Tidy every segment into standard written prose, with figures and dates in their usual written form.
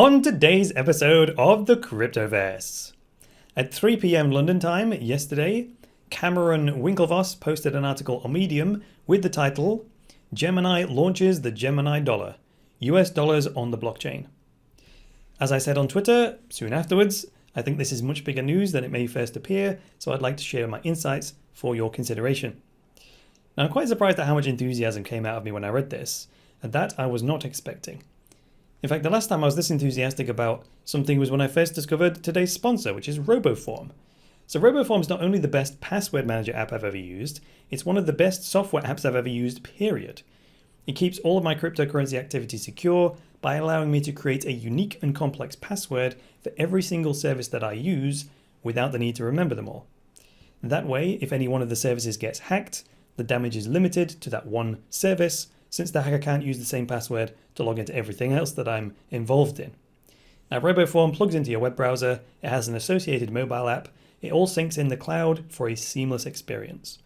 On today's episode of the Cryptoverse. At 3 p.m. London time yesterday, Cameron Winklevoss posted an article on Medium with the title, Gemini Launches the Gemini Dollar, US dollars on the blockchain. As I said on Twitter soon afterwards, I think this is much bigger news than it may first appear, so I'd like to share my insights for your consideration. Now, I'm quite surprised at how much enthusiasm came out of me when I read this, and that I was not expecting. In fact, the last time I was this enthusiastic about something was when I first discovered today's sponsor, which is RoboForm. So RoboForm is not only the best password manager app I've ever used, it's one of the best software apps I've ever used, period. It keeps all of my cryptocurrency activity secure by allowing me to create a unique and complex password for every single service that I use without the need to remember them all. That way, if any one of the services gets hacked, the damage is limited to that one service, since the hacker can't use the same password to log into everything else that I'm involved in. Now, RoboForm plugs into your web browser, it has an associated mobile app, it all syncs in the cloud for a seamless experience.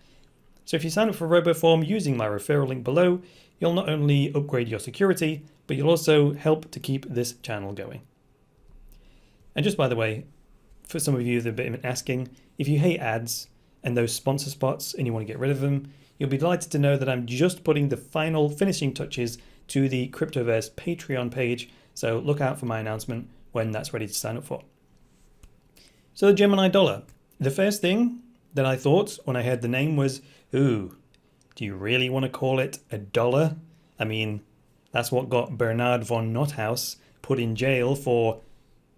So if you sign up for RoboForm using my referral link below, you'll not only upgrade your security, but you'll also help to keep this channel going. And just by the way, for some of you that have been asking, if you hate ads and those sponsor spots and you want to get rid of them, you'll be delighted to know that I'm just putting the final finishing touches to the Cryptoverse Patreon page, so look out for my announcement when that's ready to sign up for. So the Gemini Dollar. The first thing that I thought when I heard the name was, ooh, do you really want to call it a dollar? I mean, that's what got Bernard von NotHaus put in jail for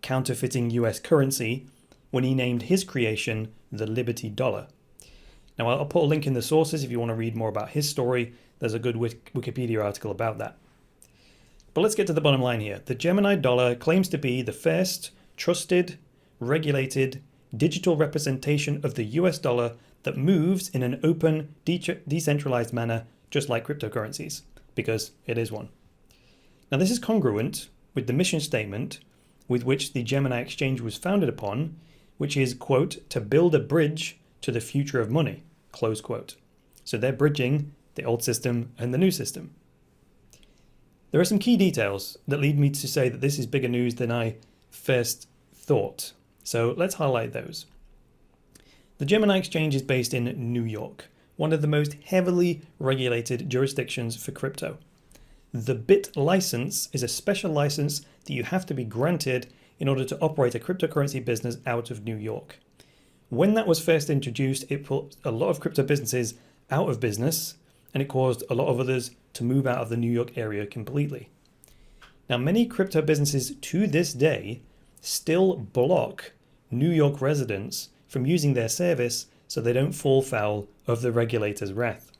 counterfeiting US currency when he named his creation the Liberty Dollar. Now, I'll put a link in the sources if you want to read more about his story. There's a good Wikipedia article about that. But let's get to the bottom line here. The Gemini Dollar claims to be the first trusted, regulated, digital representation of the US dollar that moves in an open, decentralized manner, just like cryptocurrencies, because it is one. Now, this is congruent with the mission statement with which the Gemini exchange was founded upon, which is, quote, to build a bridge to the future of money, close quote. So they're bridging the old system and the new system. There are some key details that lead me to say that this is bigger news than I first thought. So let's highlight those. The Gemini exchange is based in New York, one of the most heavily regulated jurisdictions for crypto. The BIT license is a special license that you have to be granted in order to operate a cryptocurrency business out of New York. When that was first introduced, it put a lot of crypto businesses out of business, and it caused a lot of others to move out of the New York area completely. Now, many crypto businesses to this day still block New York residents from using their service so they don't fall foul of the regulator's wrath.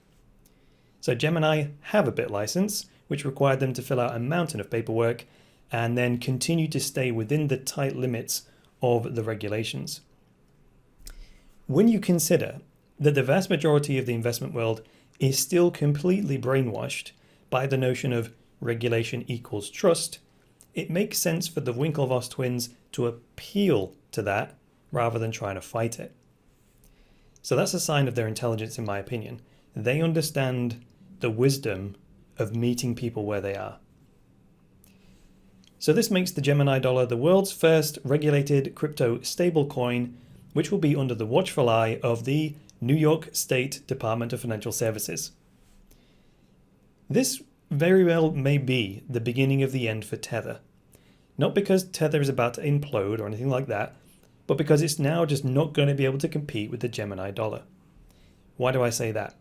So Gemini have a BIT license, which required them to fill out a mountain of paperwork and then continue to stay within the tight limits of the regulations. When you consider that the vast majority of the investment world is still completely brainwashed by the notion of regulation equals trust, it makes sense for the Winklevoss twins to appeal to that rather than trying to fight it. So that's a sign of their intelligence, in my opinion. They understand the wisdom of meeting people where they are. So this makes the Gemini Dollar the world's first regulated crypto stablecoin, which will be under the watchful eye of the New York State Department of Financial Services. This very well may be the beginning of the end for Tether. Not because Tether is about to implode or anything like that, but because it's now just not going to be able to compete with the Gemini Dollar. Why do I say that?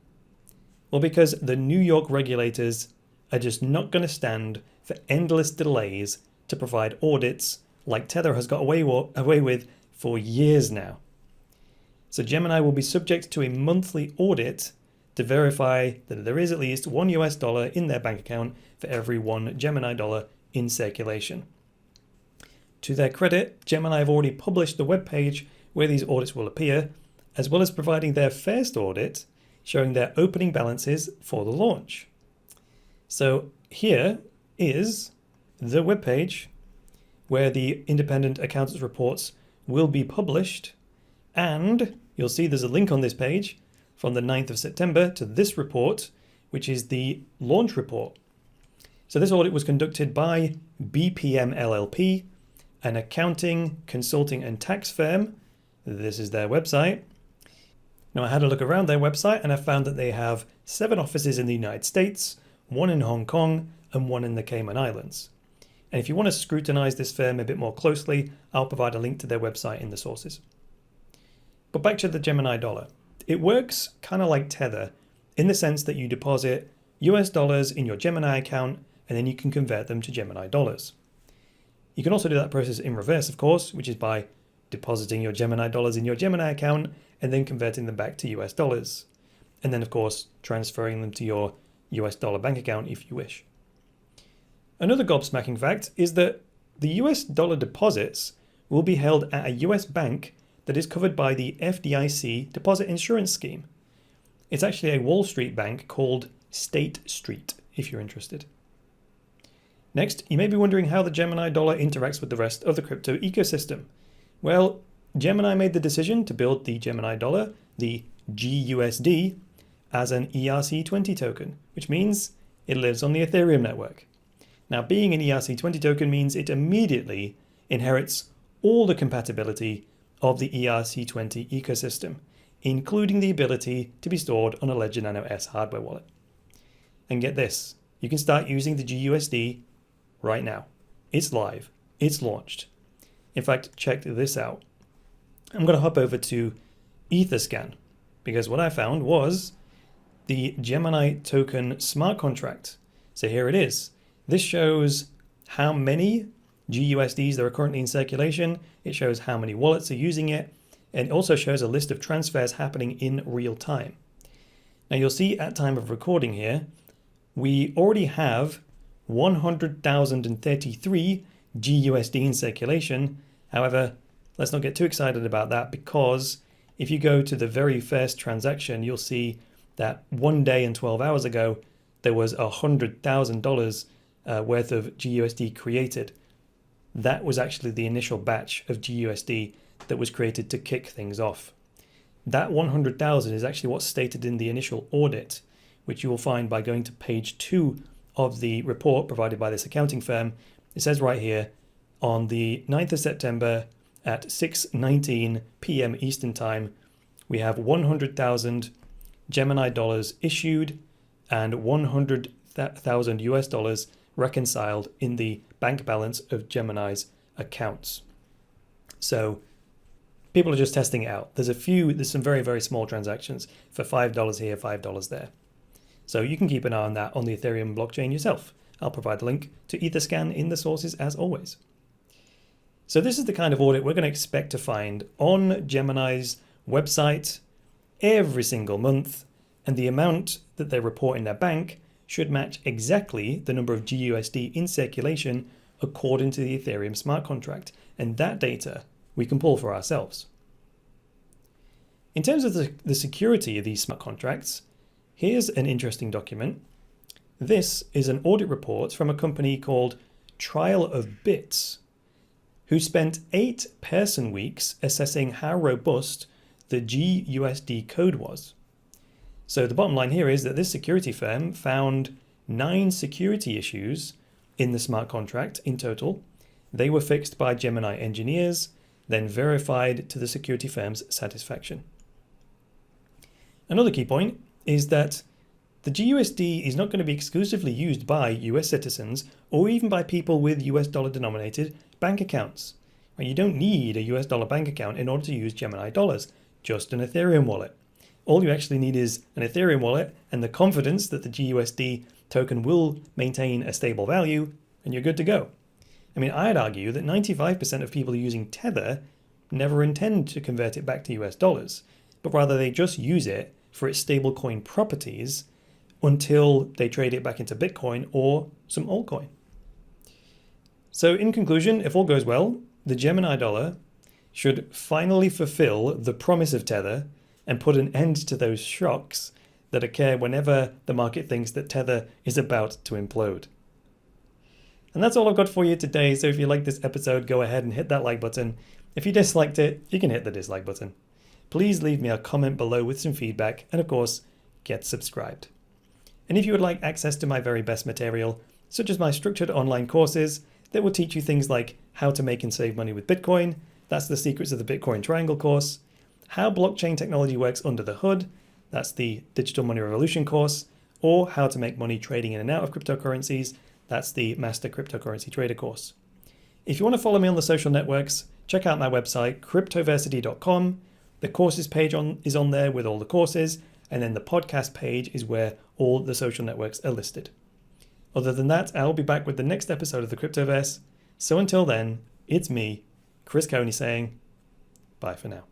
Well, because the New York regulators are just not going to stand for endless delays to provide audits like Tether has got away with for years now. So Gemini will be subject to a monthly audit to verify that there is at least $1 US in their bank account for every $1 Gemini dollar in circulation. To their credit, Gemini have already published the webpage where these audits will appear, as well as providing their first audit showing their opening balances for the launch. So here is the webpage where the independent accountants reports will be published, and you'll see there's a link on this page from the 9th of September to this report, which is the launch report. So this audit was conducted by BPM LLP, an accounting, consulting and tax firm. This is their website. Now I had a look around their website and I found that they have 7 offices in the United States, 1 in Hong Kong and 1 in the Cayman Islands. And if you want to scrutinize this firm a bit more closely, I'll provide a link to their website in the sources. But back to the Gemini Dollar. It works kind of like Tether in the sense that you deposit US dollars in your Gemini account and then you can convert them to Gemini dollars. You can also do that process in reverse, of course, which is by depositing your Gemini dollars in your Gemini account and then converting them back to US dollars. And then, of course, transferring them to your US dollar bank account if you wish. Another gobsmacking fact is that the US dollar deposits will be held at a US bank that is covered by the FDIC Deposit Insurance Scheme. It's actually a Wall Street bank called State Street, if you're interested. Next, you may be wondering how the Gemini Dollar interacts with the rest of the crypto ecosystem. Well, Gemini made the decision to build the Gemini Dollar, the GUSD, as an ERC20 token, which means it lives on the Ethereum network. Now, being an ERC20 token means it immediately inherits all the compatibility of the ERC20 ecosystem, including the ability to be stored on a Ledger Nano S hardware wallet. And get this, you can start using the GUSD right now. It's live. It's launched. In fact, check this out. I'm going to hop over to Etherscan because what I found was the Gemini token smart contract. So here it is. This shows how many GUSDs there are currently in circulation. It shows how many wallets are using it, and it also shows a list of transfers happening in real time. Now you'll see at time of recording here, we already have 100,033 GUSD in circulation. However, let's not get too excited about that because if you go to the very first transaction, you'll see that 1 day and 12 hours ago, there was $100,000 worth of GUSD created. That was actually the initial batch of GUSD that was created to kick things off. That 100,000 is actually what's stated in the initial audit, which you will find by going to page 2 of the report provided by this accounting firm. It says right here, on the 9th of September at 6:19 p.m. Eastern Time, we have 100,000 Gemini dollars issued and 100,000 US dollars reconciled in the bank balance of Gemini's accounts. So people are just testing it out. There's some very, very small transactions for $5 here, $5 there. So you can keep an eye on that on the Ethereum blockchain yourself. I'll provide the link to Etherscan in the sources as always. So this is the kind of audit we're going to expect to find on Gemini's website every single month, and the amount that they report in their bank should match exactly the number of GUSD in circulation according to the Ethereum smart contract, and that data we can pull for ourselves. In terms of the security of these smart contracts, here's an interesting document. This is an audit report from a company called Trial of Bits, who spent 8 person weeks assessing how robust the GUSD code was. So the bottom line here is that this security firm found 9 security issues in the smart contract in total. They were fixed by Gemini engineers, then verified to the security firm's satisfaction. Another key point is that the GUSD is not going to be exclusively used by US citizens or even by people with US dollar denominated bank accounts. You don't need a US dollar bank account in order to use Gemini dollars, just an Ethereum wallet. All you actually need is an Ethereum wallet and the confidence that the GUSD token will maintain a stable value, and you're good to go. I mean, I'd argue that 95% of people using Tether never intend to convert it back to US dollars, but rather they just use it for its stablecoin properties until they trade it back into Bitcoin or some altcoin. So in conclusion, if all goes well, the Gemini Dollar should finally fulfill the promise of Tether and put an end to those shocks that occur whenever the market thinks that Tether is about to implode. And that's all I've got for you today. So if you liked this episode, go ahead and hit that like button. If you disliked it, you can hit the dislike button. Please leave me a comment below with some feedback, and of course, get subscribed. And if you would like access to my very best material, such as my structured online courses that will teach you things like how to make and save money with Bitcoin, that's the Secrets of the Bitcoin Triangle course, how blockchain technology works under the hood, that's the Digital Money Revolution course, or how to make money trading in and out of cryptocurrencies, that's the Master Cryptocurrency Trader course. If you want to follow me on the social networks, check out my website, cryptoversity.com. The courses page is on there with all the courses, and then the podcast page is where all the social networks are listed. Other than that, I'll be back with the next episode of the Cryptoverse. So until then, it's me, Chris Coney, saying bye for now.